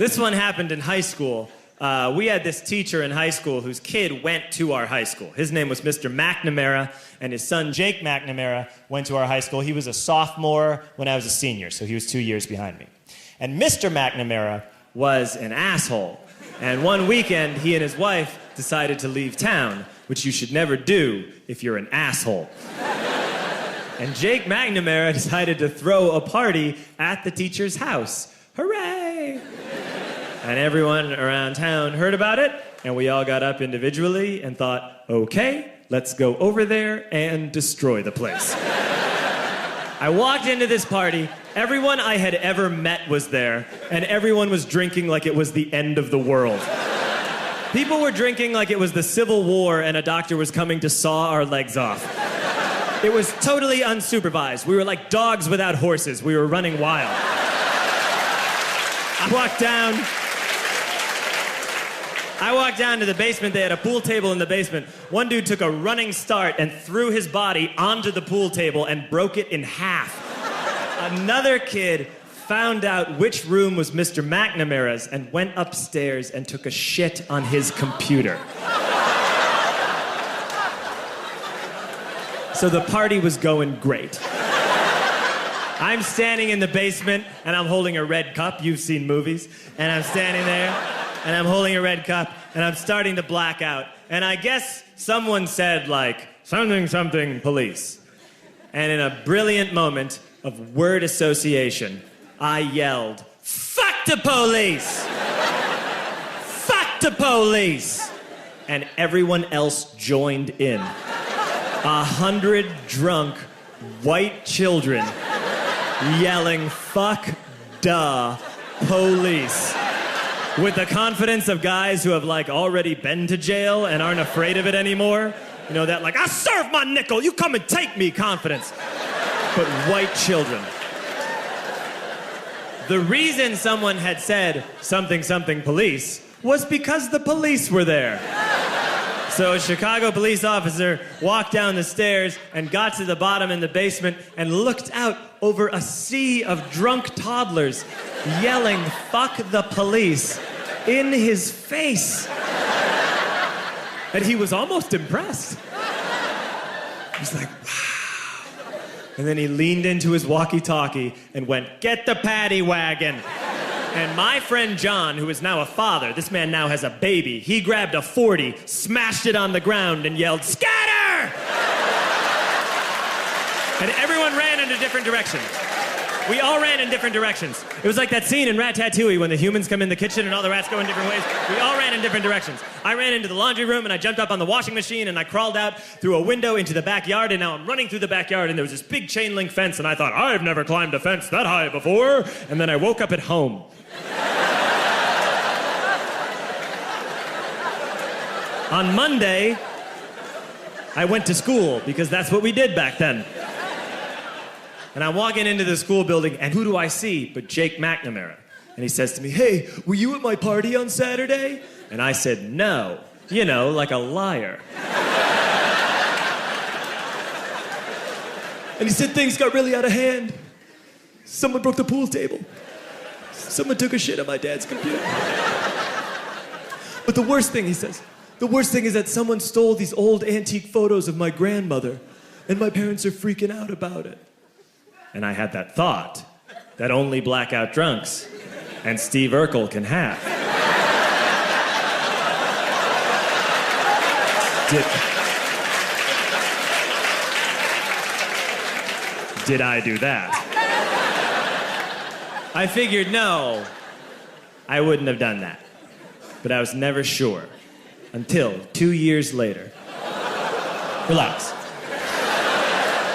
This one happened in high school. We had this teacher in high school whose kid went to our high school. His name was Mr. McNamara, and his son Jake McNamara went to our high school. He was a sophomore when I was a senior, so he was 2 years behind me. And Mr. McNamara was an asshole. And one weekend, he and his wife decided to leave town, which you should never do if you're an asshole. And Jake McNamara decided to throw a party at the teacher's house. Hooray! And everyone around town heard about it, and we all got up individually and thought, okay, let's go over there and destroy the place. I walked into this party, everyone I had ever met was there, and everyone was drinking like it was the end of the world. People were drinking like it was the Civil War and a doctor was coming to saw our legs off. It was totally unsupervised. We were like dogs without horses. We were running wild. I walked down to the basement. They had a pool table in the basement. One dude took a running start and threw his body onto the pool table and broke it in half. Another kid found out which room was Mr. McNamara's and went upstairs and took a shit on his computer. So the party was going great. I'm standing in the basement and I'm holding a red cup. You've seen movies. And I'm standing there and I'm holding a red cup and I'm starting to black out. And I guess someone said like, something, something, police. And in a brilliant moment of word association, I yelled, fuck the police! Fuck the police! And everyone else joined in. 100 drunk white children yelling, fuck the police. With the confidence of guys who have like already been to jail and aren't afraid of it anymore. You know, that like, I serve my nickel, you come and take me confidence. But white children. The reason someone had said something, something, police was because the police were there. So a Chicago police officer walked down the stairs and got to the bottom in the basement and looked out over a sea of drunk toddlers yelling, fuck the police, in his face. And he was almost impressed. He was like, wow. And then he leaned into his walkie-talkie and went, get the paddy wagon. And my friend John, who is now a father, this man now has a baby, he grabbed a 40, smashed it on the ground, and yelled, scatter! And everyone ran in a different direction. We all ran in different directions. It was like that scene in Ratatouille when the humans come in the kitchen and all the rats go in different ways. We all ran in different directions. I ran into the laundry room and I jumped up on the washing machine and I crawled out through a window into the backyard, and now I'm running through the backyard and there was this big chain link fence and I thought, I've never climbed a fence that high before. And then I woke up at home. On Monday, I went to school because that's what we did back then. And I'm walking into the school building, and who do I see but Jake McNamara? And he says to me, hey, were you at my party on Saturday? And I said, no. You know, like a liar. And he said things got really out of hand. Someone broke the pool table. Someone took a shit on my dad's computer. But the worst thing, he says, the worst thing is that someone stole these old antique photos of my grandmother, and my parents are freaking out about it. And I had that thought that only blackout drunks and Steve Urkel can have. Did I do that? I figured, no, I wouldn't have done that. But I was never sure until 2 years later. Relax.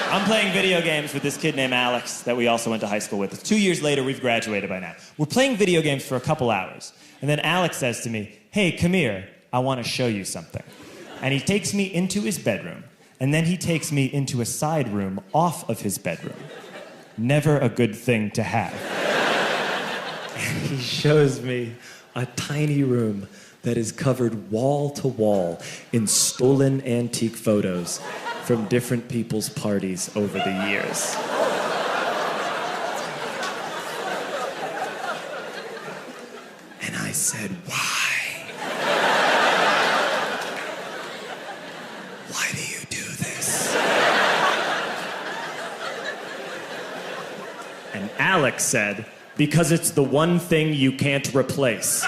I'm playing video games with this kid named Alex that we also went to high school with. 2 years later, we've graduated by now. We're playing video games for a couple hours. And then Alex says to me, hey, come here, I want to show you something. And he takes me into his bedroom, and then he takes me into a side room off of his bedroom. Never a good thing to have. And he shows me a tiny room that is covered wall to wall in stolen antique photos from different people's parties over the years. And I said, why? Why do you do this? And Alex said, because it's the one thing you can't replace.